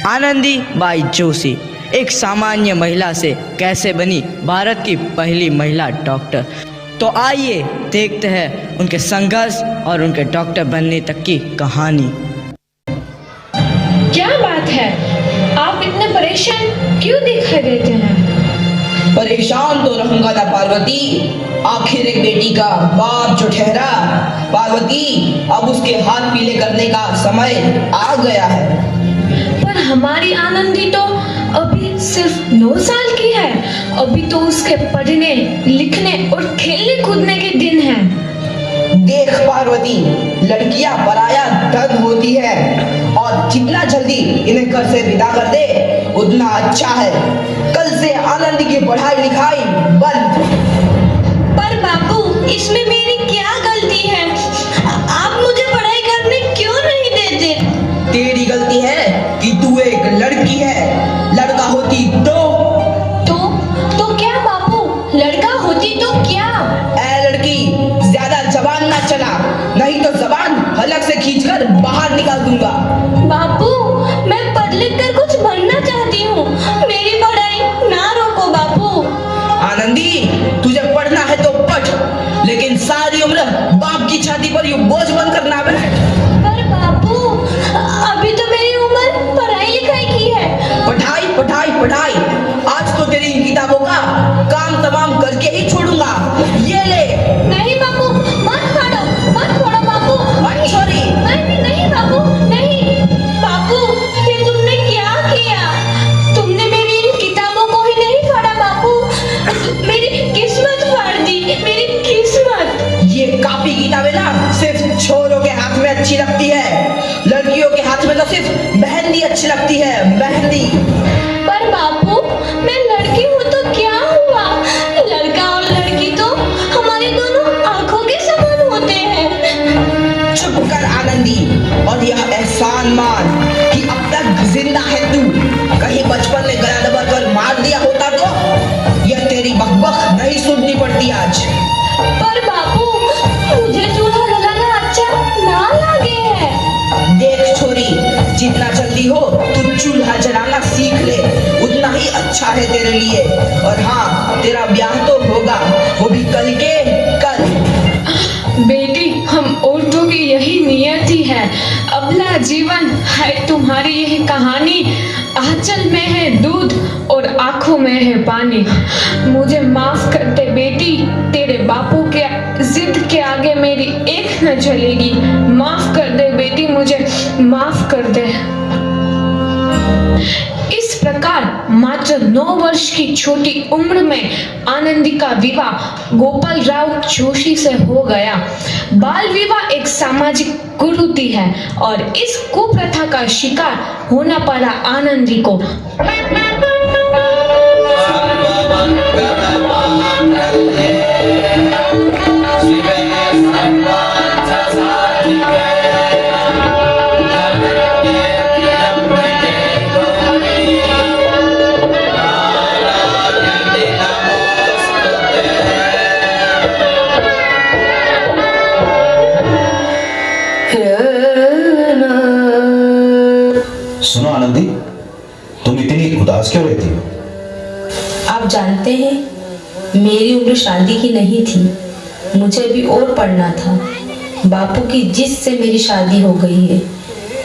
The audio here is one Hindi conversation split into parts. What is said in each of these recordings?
आनंदी बाई जोशी एक सामान्य महिला से कैसे बनी भारत की पहली महिला डॉक्टर। तो आइए देखते हैं उनके संघर्ष और उनके डॉक्टर बनने तक की कहानी। क्या बात है, आप इतने परेशान क्यों दिखाई देते हैं? परेशान तो रहूंगा ना पार्वती, आखिर एक बेटी का बाप जो ठहरा। पार्वती, अब उसके हाथ पीले करने का समय आ गया है। पर हमारी आनंदी तो अभी सिर्फ 9 साल की है। अभी तो उसके पढ़ने लिखने और खेलने कूदने के दिन हैं। देख पार्वती, लड़कियां पराया धन होती है और जितना जल्दी इन्हें घर से विदा कर दे उतना अच्छा है। कल से आनंदी की पढ़ाई लिखाई बंद। पर बापू, इसमें मेरी क्या गलती है? आप मुझे पढ़ाई करने क्यों नहीं देते? तेरी गलती है कि तू एक लड़की है, लड़का होती तो क्या बापू? लड़का होती तो क्या? ऐ लड़की, ज्यादा जबान ना चला, नहीं तो जबान हलक से खींचकर बाहर निकाल दूंगा। बापू, मैं पढ़ लिख कर कुछ बनना चाहती हूँ, मेरी पढ़ाई ना रोको बापू। आनंदी, तुझे पढ़ना है तो पढ़, लेकिन सारी उम्र बाप की छाती पर यूं बोझ बनकर ना बैठ। पर बापू, अभी तो मेरी उम्र पढ़ाई लिखाई की है। पढ़ाई पढ़ाई पढ़ाई, आज तो तेरी इन किताबों का काम तमाम करके ही छोड़ूंगा। ये ले। नहीं बापू, मत फाड़ो बापू। सॉरी। नहीं बापू, नहीं। बापू, ये तुमने क्या किया? तुमने मेरी इन किताबों को ही नहीं फाड़ा बापू, मेरी किस्मत फाड़ दी, मेरी किस्मत। ये कापी किताबें ना सिर्फ छोरों के हाथ में अच्छी लगती है, लड़कियों के हाथ में तो सिर्फ मेहंदी अच्छी लगती है, मेहंदी। पर बापू, मैं लड़की हूँ तो क्या हुआ? लड़का और लड़की तो हमारे दोनों आंखों के समान होते हैं। चुप कर आनंदी, और यह एहसान मान कि अब तक जिंदा है तू। कहीं बचपन में गला दबाकर मार दिया होता तो यह तेरी बकबक नहीं सुननी पड़ती आज। पर बापू, मुझे चूल्हा जलाना अच्छा ना लगे है। देख छोरी, जितना जल्दी हो तू चूल्हा जलाना सीख ले, उतना ही अच्छा है तेरे लिए। और हाँ, तेरा ब्याह तो होगा, वो भी कल के कल। बेटी, हम औरतों की यही नियति है। अबला जीवन है तुम्हारी यह कहानी। आंचल में है दूध और आंखों में है पानी। मुझे माफ कर दे बेटी, तेरे बापू के जिद के आगे मेरी एक न चलेगी। माफ कर दे बेटी, मुझे माफ कर दे। इस प्रकार मात्र 9 वर्ष की छोटी उम्र में आनंदी का विवाह गोपाल राव जोशी से हो गया। बाल विवाह एक सामाजिक कुरीति है और इस कुप्रथा का शिकार होना पड़ा आनंदी को। सुनो आनंदी, तुम इतनी उदास क्यों रहती हो? आप जानते हैं, मेरी उम्र शादी की नहीं थी, मुझे भी और पढ़ना था। बापू की जिद से मेरी शादी हो गई है,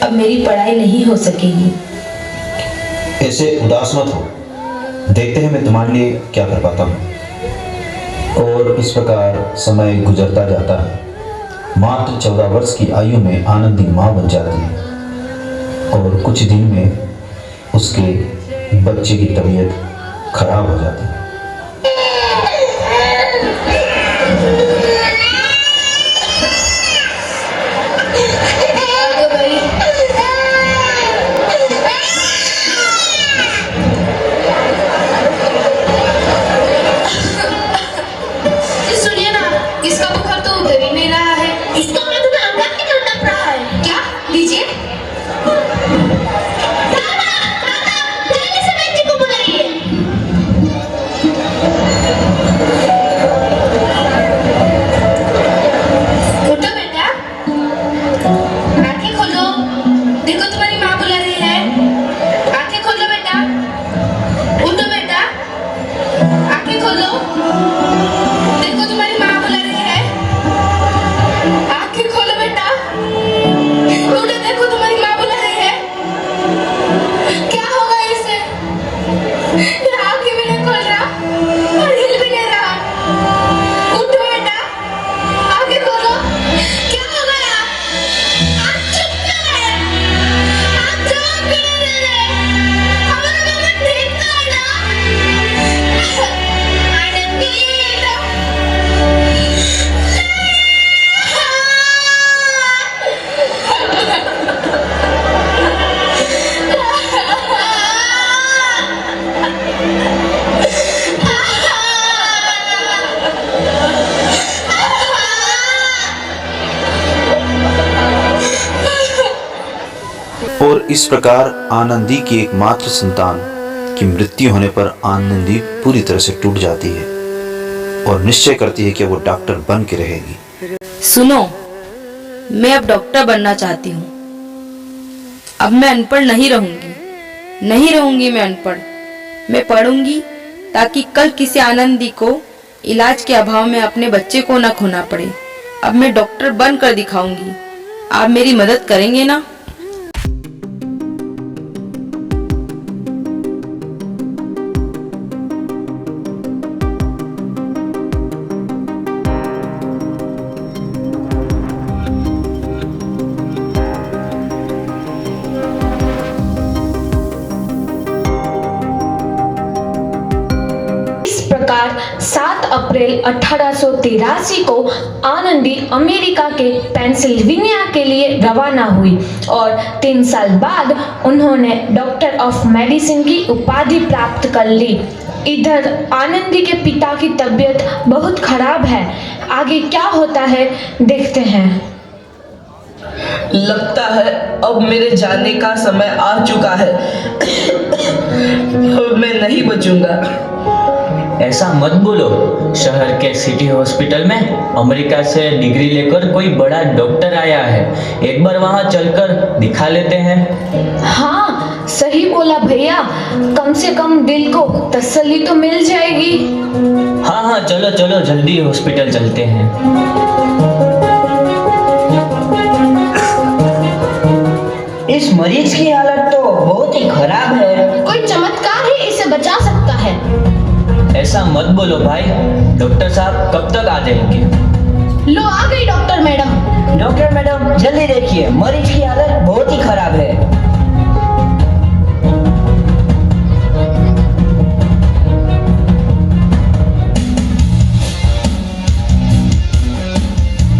अब मेरी पढ़ाई नहीं हो सकेगी। ऐसे उदास मत हो, देखते हैं मैं तुम्हारे लिए क्या कर पाता हूँ। और इस प्रकार समय गुजरता जाता है। मात्र 14 वर्ष की आयु में आनंदी माँ बन जाती है और कुछ दिन में उसके बच्चे की तबीयत खराब हो जाती है। सुनिए ना, इसका बुखार तो उतर ही नहीं रहा है। इसका मुंह तुम्हें अंगात की तरह टप रहा है। क्या? लीजिए। दादा, जल्दी से बेटी को बुलाइए। इस प्रकार आनंदी की एकमात्र संतान की मृत्यु होने पर आनंदी पूरी तरह से टूट जाती है और निश्चय करती है कि वो डॉक्टर बन के रहेगी। सुनो, मैं अब डॉक्टर बनना चाहती हूँ। अब मैं अनपढ़ नहीं रहूंगी मैं अनपढ़। मैं पढ़ूंगी ताकि कल किसी आनंदी को इलाज के अभाव में अपने बच्चे को न खोना पड़े। अब मैं डॉक्टर बनकर दिखाऊंगी। आप मेरी मदद करेंगे ना? इस प्रकार 7 अप्रैल 1883 को आनंदी अमेरिका के पेंसिल्वेनिया के लिए रवाना हुई और 3 साल बाद उन्होंने डॉक्टर ऑफ मेडिसिन की उपाधि प्राप्त कर ली। इधर आनंदी के पिता की तबीयत बहुत खराब है। आगे क्या होता है देखते हैं। लगता है अब मेरे जाने का समय आ चुका है। अब मैं नहीं बचूंगा। ऐसा मत बोलो। शहर के सिटी हॉस्पिटल में अमेरिका से डिग्री लेकर कोई बड़ा डॉक्टर आया है। एक बार वहां चलकर दिखा लेते हैं। हाँ, सही बोला भैया। कम से कम दिल को तसल्ली तो मिल जाएगी। हाँ, चलो चलो जल्दी हॉस्पिटल चलते हैं। इस मरीज की हालत तो बहुत ही खराब है। कोई चमत्कार ही इसे बचा सकता है। ऐसा मत बोलो भाई। डॉक्टर साहब कब तक आ जाएंगे? लो, आ गई डॉक्टर मैडम। डॉक्टर मैडम जल्दी देखिए, मरीज की हालत बहुत ही खराब है।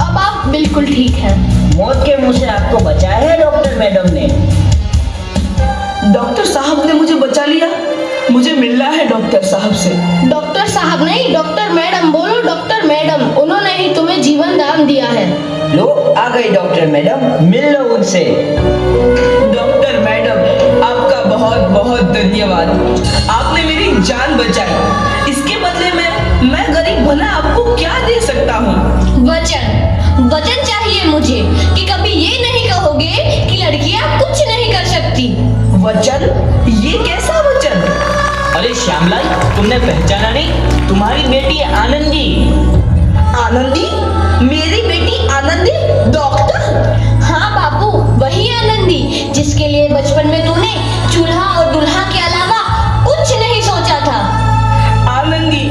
अब आप बिल्कुल ठीक हैं। मौत के मुंह से आपको बचाया है डॉक्टर मैडम ने। डॉक्टर साहब ने मुझे बचा लिया। मुझे मिलना है डॉक्टर साहब से। डॉक्टर साहब नहीं, डॉक्टर मैडम बोलो। डॉक्टर मैडम, उन्होंने ही तुम्हें जीवन दान दिया है। लो, आ गई डॉक्टर मैडम, मिल लो उनसे। डॉक्टर मैडम, आपका बहुत बहुत धन्यवाद। आपने मेरी जान बचाई। इसके बदले में मैं गरीब भला आपको क्या दे सकता हूँ? वचन चाहिए मुझे कि कभी ये नहीं कहोगे कि लड़कियां कुछ नहीं कर सकती। वचन? ये कैसा वचन? अरे श्यामलाल, तुमने पहचाना नहीं? तुम्हारी बेटी आनंदी। आनंदी? मेरी बेटी आनंदी? डॉक्टर? हाँ बापू, वही आनंदी जिसके लिए बचपन में तूने चूल्हा और दुल्हा के अलावा कुछ नहीं सोचा था। आनंदी,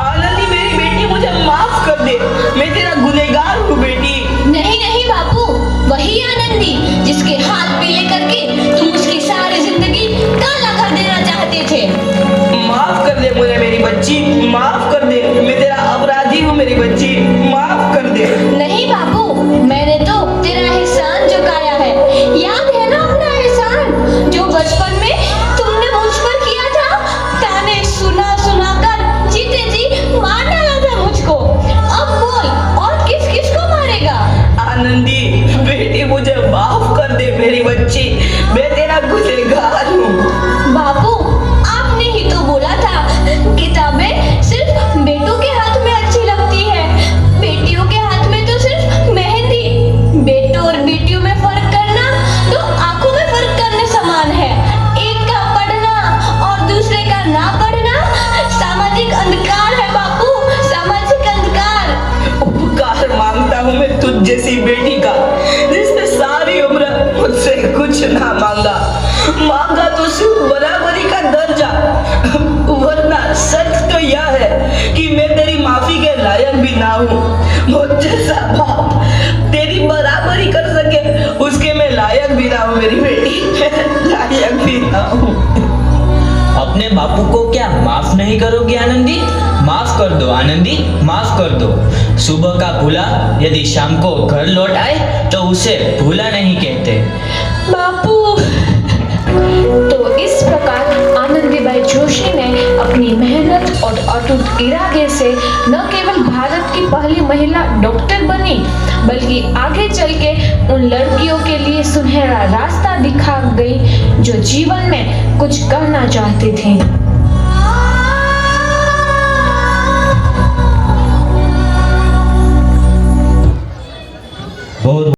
आनंदी मेरी बेटी, मुझे माफ कर दे। मैं तेरा गुनहगार हूँ बेटी। नहीं नहीं बापू, वही आनंदी जिसके हाथ पीले करके तुम उसकी सारी जिंदगी काला कर देना चाहते थे। माफ कर दे मुझे मेरी बच्ची, माफ कर दे। मैं तेरा अपराधी हूँ मेरी बच्ची, माफ कर दे। नहीं बापू, मैंने तो तेरा एहसान चुकाया है। याद है ना अपना एहसान जो बचपन में तुमने मुझ पर किया था? ताने सुना सुना कर जीते जी मार डाला था मुझको। अब बोल, और किस किस को मारेगा? आनंदी बेटी, मुझे माफ कर दे मेरी बच्ची। मैं तेरा गुनहगार हूँ। बापू, आपने ही तो बोला था किताबें सिर्फ बेटों के हाथ में अच्छी लगती है, बेटियों के हाथ में तो सिर्फ मेहंदी। बेटों और बेटियों में फर्क करना तो आंखों में फर्क करने समान है। एक का पढ़ना और दूसरे का ना पढ़ना सामाजिक अंधकार है बापू, सामाजिक अंधकार। उपकार मांगता हूँ मैं तुझ जैसी बेटी का, जिसने सारी उम्र मुझसे कुछ ना मांगा तो सिर्फ बराबरी का दर्जा। वरना सच तो यह है कि मैं तेरी माफी के लायक भी ना हूँ। मुझ जैसा बाप तेरी बराबरी कर सके उसके मैं लायक भी ना हूँ मेरी बेटी, लायक भी ना हूँ। अपने बापू को क्या माफ नहीं करोगे आनंदी? माफ कर दो आनंदी, माफ कर दो। सुबह का भूला यदि शाम को घर लौट आए तो उसे भूला नहीं कहते। बापू, तो इस प्रकार आनंदीबाई जोशी ने अपनी मेहनत और अटूट इरादे से न केवल भारत की पहली महिला डॉक्टर बनी, बल्कि आगे चल के उन लड़कियों के लिए सुनहरा रास्ता दिखा गई जो जीवन में कुछ करना चाहती थी। बहुत